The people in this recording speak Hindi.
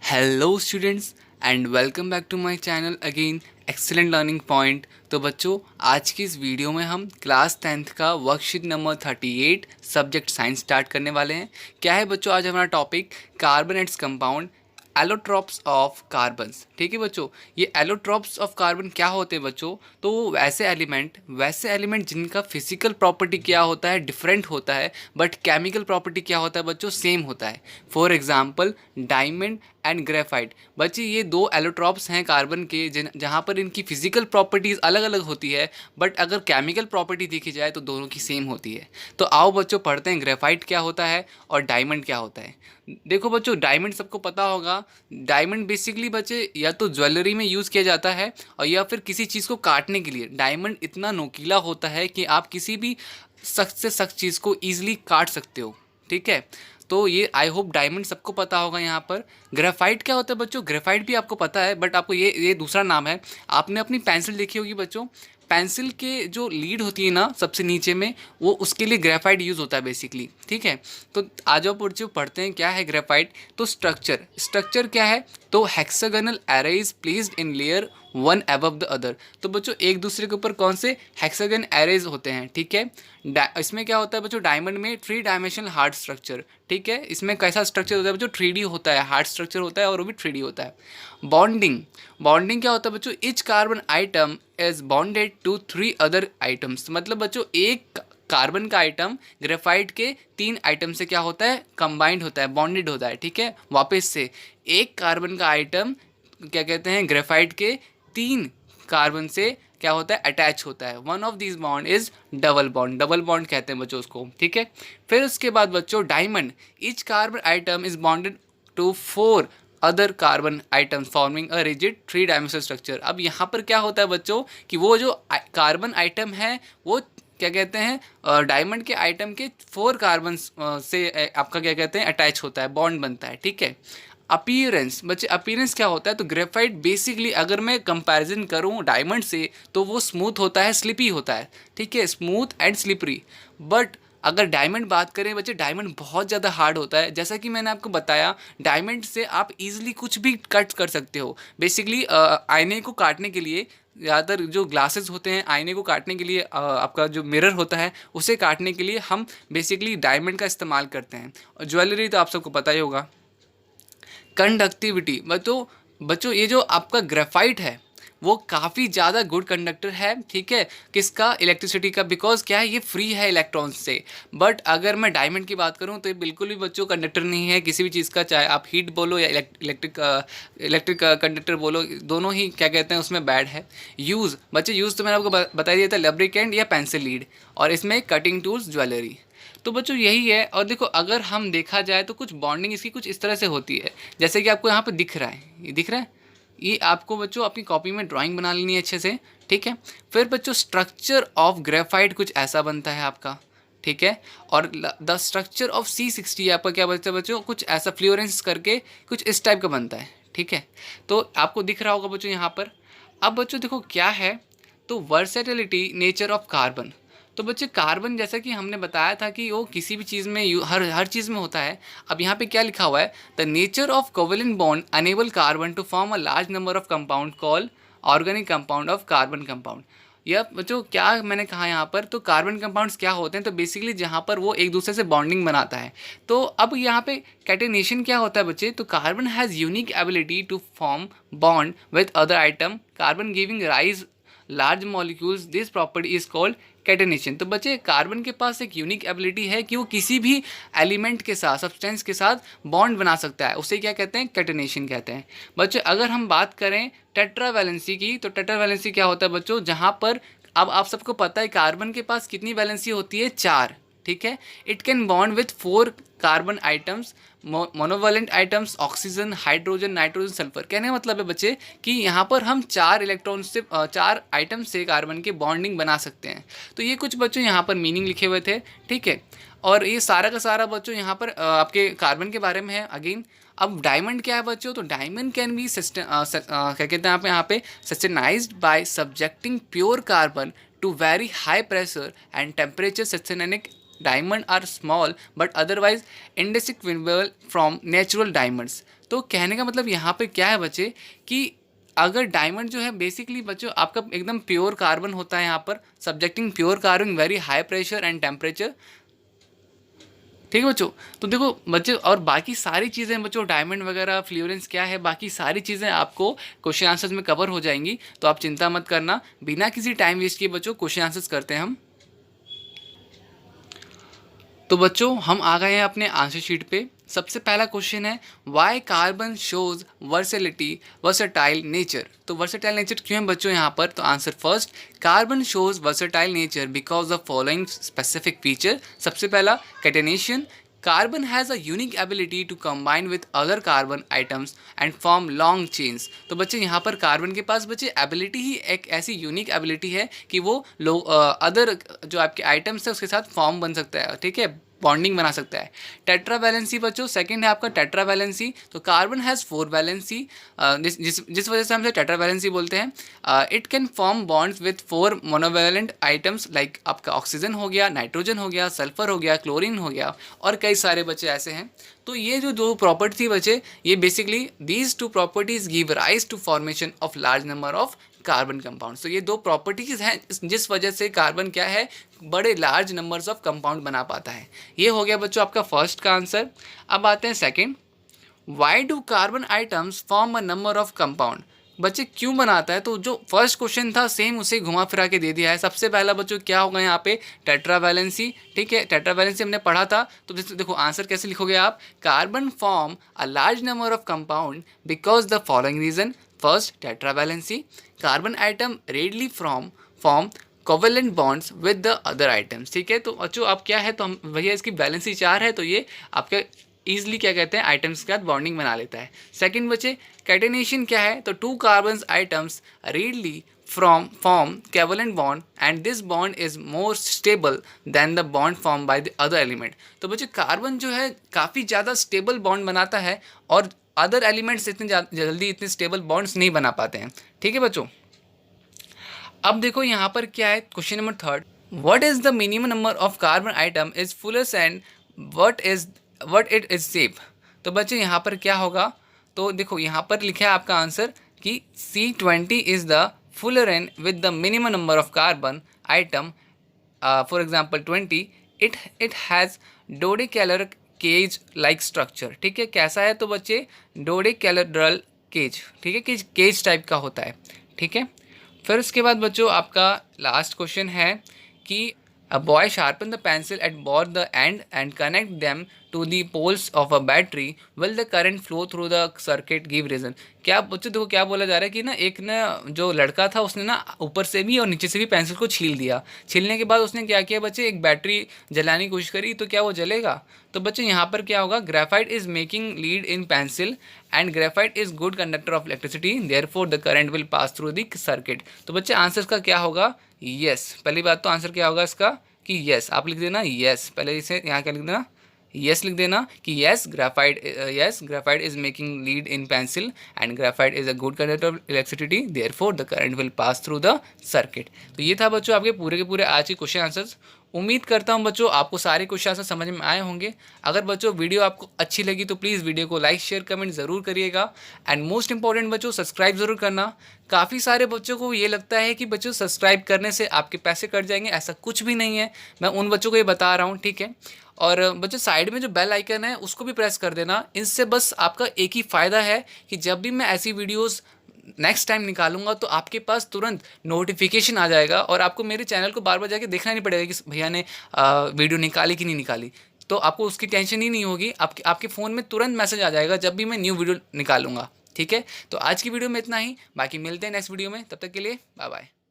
Hello students and welcome back to my channel again excellent learning point. तो बच्चों, आज की इस वीडियो में हम क्लास 10th का worksheet number 38 subject science start करने वाले हैं। क्या है बच्चों, आज हमारा topic carbonates compound allotropes of carbons. ठीक है बच्चों, ये एलोट्रॉप्स ऑफ कार्बन क्या होते हैं बच्चों? तो वो वैसे एलिमेंट जिनका फिजिकल प्रॉपर्टी क्या होता है डिफरेंट होता है, बट केमिकल प्रॉपर्टी क्या होता है बच्चों, सेम होता है। For example diamond and graphite. बच्चे ये दो एलोट्रॉप्स हैं कार्बन के जहाँ पर इनकी फिजिकल प्रॉपर्टीज़ अलग अलग होती है, बट अगर केमिकल प्रॉपर्टी देखी जाए तो दोनों की सेम होती है। तो आओ बच्चों पढ़ते हैं ग्रेफाइट क्या होता है और डायमंड क्या होता है। देखो बच्चों, डायमंड सबको पता होगा। डायमंड बेसिकली बच्चे या तो ज्वेलरी में यूज़ किया जाता है और या फिर किसी चीज़ को काटने के लिए। डायमंड इतना नोकीला होता है कि आप किसी भी सख्त से सख्त चीज़ को ईजिली काट सकते हो। ठीक है, तो ये आई होप डायमंड सबको पता होगा। यहाँ पर ग्रेफाइट क्या होता है बच्चों? ग्रेफाइट भी आपको पता है, बट आपको ये दूसरा नाम है। आपने अपनी पेंसिल देखी होगी बच्चों, पेंसिल के जो लीड होती है ना सबसे नीचे में, वो उसके लिए ग्रेफाइट यूज़ होता है बेसिकली। ठीक है, तो आ जाओ बच्चों पढ़ते हैं क्या है ग्रेफाइट। तो स्ट्रक्चर क्या है? तो hexagonal array is placed in layer one above the other. तो बच्चों एक दूसरे के ऊपर कौन से हेक्सागन एरेज होते हैं। ठीक है, इसमें क्या होता है बच्चों, डायमंड में 3 डायमेंशनल हार्ड स्ट्रक्चर। ठीक है, इसमें कैसा स्ट्रक्चर होता है बच्चों? 3D होता है, हार्ड स्ट्रक्चर होता है और वो भी 3D होता है। बॉन्डिंग क्या होता है बच्चों? Each carbon atom is bonded to 3 other atoms. मतलब बच्चों एक कार्बन का आइटम ग्रेफाइट के 3 आइटम से क्या होता है? कंबाइंड होता है, बॉन्डेड होता है। ठीक है, वापस से एक कार्बन का आइटम क्या कहते हैं, ग्रेफाइट के 3 कार्बन से क्या होता है? अटैच होता है। One of this bond is double bond कहते हैं बच्चों उसको। ठीक है, फिर उसके बाद बच्चों diamond, each carbon atom is bonded to 4 other carbon atoms forming a rigid 3 dimensional structure. अब यहाँ पर क्या होता है बच्चों कि वो जो कार्बन आइटम है वो क्या कहते हैं, डायमंड के आइटम के 4 कार्बन से आपका क्या कहते हैं, अटैच होता है, बॉन्ड बनता है। ठीक है, अपीयरेंस बच्चे, अपीयरेंस क्या होता है? तो ग्रेफाइट बेसिकली अगर मैं कंपैरिजन करूं डायमंड से तो वो स्मूथ होता है, स्लिपी होता है। ठीक है, स्मूथ एंड स्लिपरी। बट अगर डायमंड बात करें बच्चे, डायमंड बहुत ज़्यादा हार्ड होता है। जैसा कि मैंने आपको बताया, डायमंड से आप इजीली कुछ भी कट कर सकते हो। बेसिकली आईने को काटने के लिए, ज़्यादातर जो ग्लासेस होते हैं आईने को काटने के लिए, आपका जो मिरर होता है उसे काटने के लिए हम बेसिकली डायमंड का इस्तेमाल करते हैं। और ज्वेलरी तो आप सबको पता ही होगा। कंडक्टिविटी बच्चों ये जो आपका ग्रेफाइट है वो काफ़ी ज़्यादा गुड कंडक्टर है। ठीक है, किसका? इलेक्ट्रिसिटी का। बिकॉज क्या है, ये फ्री है इलेक्ट्रॉन्स से। बट अगर मैं डायमंड की बात करूँ तो ये बिल्कुल भी बच्चों कंडक्टर नहीं है किसी भी चीज़ का, चाहे आप हीट बोलो या इलेक्ट्रिक कंडक्टर बोलो, दोनों ही क्या कहते हैं उसमें बैड है। यूज़ तो मैंने आपको बता दिया था, लब्रिकेंट या पेंसिल लीड, और इसमें कटिंग टूल्स, ज्वेलरी। तो बच्चों यही है। और देखो अगर हम देखा जाए तो कुछ बॉन्डिंग इसकी कुछ इस तरह से होती है, जैसे कि आपको यहाँ पे दिख रहा है, ये दिख रहा है, ये आपको बच्चों अपनी कॉपी में ड्राइंग बना लेनी है अच्छे से। ठीक है, फिर बच्चों स्ट्रक्चर ऑफ ग्रेफाइट कुछ ऐसा बनता है आपका। ठीक है, और द स्ट्रक्चर ऑफ C60 आपका क्या बनता है बच्चों? कुछ ऐसा फ्लोरेंस करके कुछ इस टाइप का बनता है। ठीक है, तो आपको दिख रहा होगा बच्चों यहाँ पर। अब बच्चों देखो क्या है, तो वर्सेटिलिटी नेचर ऑफ कार्बन। तो बच्चे कार्बन जैसा कि हमने बताया था कि वो किसी भी चीज़ में हर चीज़ में होता है। अब यहाँ पे क्या लिखा हुआ है? The nature of covalent bond enable carbon to form a large number of compound call organic compound of carbon compound. यह बच्चों क्या मैंने कहा यहाँ पर, तो कार्बन कंपाउंड्स क्या होते हैं? तो बेसिकली जहाँ पर वो एक दूसरे से बॉन्डिंग बनाता है। तो अब यहाँ पे कैटेनेशन क्या होता है बच्चे? तो carbon has unique ability to form bond with other atom, carbon giving rise large molecules, this property is called catenation. तो बच्चे कार्बन के पास एक यूनिक एबिलिटी है कि वो किसी भी एलिमेंट के साथ, सब्सटेंस के साथ बॉन्ड बना सकता है, उसे क्या कहते हैं? कैटेनेशन कहते हैं। बच्चे अगर हम बात करें टेट्रावैलेंसी की, तो टेट्रावैलेंसी क्या होता है बच्चों? जहाँ पर अब आप सबको पता है कार्बन के पास कितनी वैलेंसी होती है? 4। ठीक है, it can bond with 4 carbon atoms, monovalent items, oxygen, hydrogen, nitrogen, sulphur. कहने का मतलब है बच्चे कि यहाँ पर हम 4 इलेक्ट्रॉन से 4 आइटम से कार्बन के बॉन्डिंग बना सकते हैं। तो ये कुछ बच्चों यहाँ पर मीनिंग लिखे हुए थे। ठीक है, और ये सारा का सारा बच्चों यहाँ पर आपके कार्बन के बारे में है अगेन। अब डायमंड क्या है बच्चों? तो डायमंड कैन बी क्या कहते हैं आप यहाँ पे, synthesised by subjecting pure carbon to very high pressure and temperature synthetic diamond are small but otherwise indistinguishable from natural diamonds. तो कहने का मतलब यहाँ पे क्या है बच्चे कि अगर डायमंड जो है बेसिकली बच्चों आपका एकदम प्योर कार्बन होता है, यहाँ पर subjecting pure carbon very high pressure and temperature, ठीक है बच्चों। तो देखो बच्चों, और बाकी सारी चीज़ें बच्चों डायमंड वगैरह फ्लोरेंस क्या है, बाकी सारी चीज़ें आपको क्वेश्चन आंसर्स में कवर हो जाएंगी, तो आप चिंता मत करना। बिना किसी टाइम वेस्ट किए बच्चों क्वेश्चन आंसर्स करते हैं हम। तो बच्चों हम आ गए हैं अपने आंसर शीट पे। सबसे पहला क्वेश्चन है why carbon shows versatile nature. तो वर्सेटाइल नेचर क्यों है बच्चों यहाँ पर, तो answer first, carbon shows versatile nature because of following specific feature. सबसे पहला catenation, carbon has a unique ability to combine with other carbon atoms and form long chains. तो बच्चे यहाँ पर कार्बन के पास बच्चे एबिलिटी ही एक ऐसी यूनिक एबिलिटी है कि वो अदर जो आपके आइटम्स है उसके साथ फॉर्म बन सकता है, ठीक है, बॉन्डिंग बना सकता है। टेट्रावैलेंसी बच्चों सेकंड है आपका टेट्रावैलेंसी। तो कार्बन हैज़ 4 वैलेंसी, जिस वजह से हम टेट्रावैलेंसी बोलते हैं। It can form bonds with 4 monovalent items like आपका ऑक्सीजन हो गया, नाइट्रोजन हो गया, सल्फर हो गया, क्लोरीन हो गया, और कई सारे बच्चे ऐसे हैं। तो ये जो दो प्रॉपर्टी थी बच्चे, ये basically these two properties give rise to formation of large number of carbon compound. तो ये दो प्रॉपर्टीज हैं जिस वजह से कार्बन क्या है, बड़े लार्ज नंबर्स ऑफ कंपाउंड बना पाता है। ये हो गया बच्चों आपका फर्स्ट का आंसर। अब आते हैं second, why do carbon atoms form a number of compound. बच्चे क्यों बनाता है, तो जो फर्स्ट क्वेश्चन था सेम उसे घुमा फिरा के दे दिया है। सबसे पहला बच्चों क्या होगा यहाँ पे, टेट्रावैलेंसी, ठीक है, टेट्रावैलेंसी हमने पढ़ा था। तो देखो आंसर कैसे लिखोगे आप, carbon form a large number of compound because the following reason. First tetravalency, carbon atom readily form covalent bonds with the other atoms, ठीक है। तो बच्चों अब क्या है, तो हम भैया इसकी वैलेंसी 4 है, तो ये आपका ईजिली क्या कहते हैं आइटम्स के साथ बॉन्डिंग बना लेता है। सेकंड बच्चे कैटेनेशन क्या है, तो 2 carbon atoms readily form covalent bond and this bond is more stable than the bond form by the other element. तो बच्चे कार्बन जो है काफ़ी ज़्यादा स्टेबल बॉन्ड बनाता है और अदर एलिमेंट्स इतने जल्दी इतने स्टेबल बॉन्ड्स नहीं बना पाते हैं, ठीक है बच्चों। अब देखो यहाँ पर क्या है, question number third, what is the minimum number of carbon atom is fullest and what it is safe. तो बच्चे यहाँ पर क्या होगा, तो देखो यहाँ पर लिखा है आपका आंसर कि C20 is the fullerene with the minimum number of carbon atom, for example 20, it has dodecahedral cage like structure, ठीक है। कैसा है, तो बच्चे डोडेकेलरल केज, ठीक है, केज टाइप का होता है, ठीक है। फिर उसके बाद बच्चों आपका लास्ट क्वेश्चन है कि a boy sharpen the pencil at both the end and connect them to the poles of a battery, will the current flow through the circuit, give reason. क्या बच्चों देखो क्या बोला जा रहा है कि ना एक ना जो लड़का था उसने ना ऊपर से भी और नीचे से भी पेंसिल को छील दिया। छीलने के बाद उसने क्या किया बच्चे, एक बैटरी जलाने की कोशिश करी, तो क्या वो जलेगा। तो बच्चे यहाँ पर क्या होगा, graphite is making lead in pencil and graphite is good conductor of electricity, therefore the current will pass through the circuit. तो बच्चे आंसर का क्या होगा, यस। पहली बात तो आंसर क्या होगा इसका कि यस, आप लिख देना यस, पहले इसे यहाँ क्या लिख देना, यस लिख देना कि yes graphite is making lead in pencil and graphite is a good conductor of electricity, therefore the current will pass through the circuit. तो ये था बच्चों आपके पूरे के पूरे आज के क्वेश्चन आंसर्स। उम्मीद करता हूँ बच्चों आपको सारे क्वेश्चन आंसर समझ में आए होंगे। अगर बच्चों वीडियो आपको अच्छी लगी तो प्लीज़ वीडियो को लाइक शेयर कमेंट ज़रूर करिएगा एंड मोस्ट इंपॉर्टेंट बच्चों सब्सक्राइब ज़रूर करना। काफ़ी सारे बच्चों को ये लगता है कि बच्चों सब्सक्राइब करने से आपके पैसे कट जाएंगे, ऐसा कुछ भी नहीं है। मैं उन बच्चों को ये बता रहा हूँ, ठीक है। और बच्चों साइड में जो बेल आइकन है उसको भी प्रेस कर देना। इससे बस आपका एक ही फ़ायदा है कि जब भी मैं ऐसी वीडियोज़ नेक्स्ट टाइम निकालूंगा तो आपके पास तुरंत नोटिफिकेशन आ जाएगा और आपको मेरे चैनल को बार बार जाके देखना नहीं पड़ेगा कि भैया ने वीडियो निकाली कि नहीं निकाली। तो आपको उसकी टेंशन ही नहीं होगी, आपके फ़ोन में तुरंत मैसेज आ जाएगा जब भी मैं न्यू वीडियो निकालूंगा, ठीक है। तो आज की वीडियो में इतना ही, बाकी मिलते हैं नेक्स्ट वीडियो में, तब तक के लिए बाय बाय।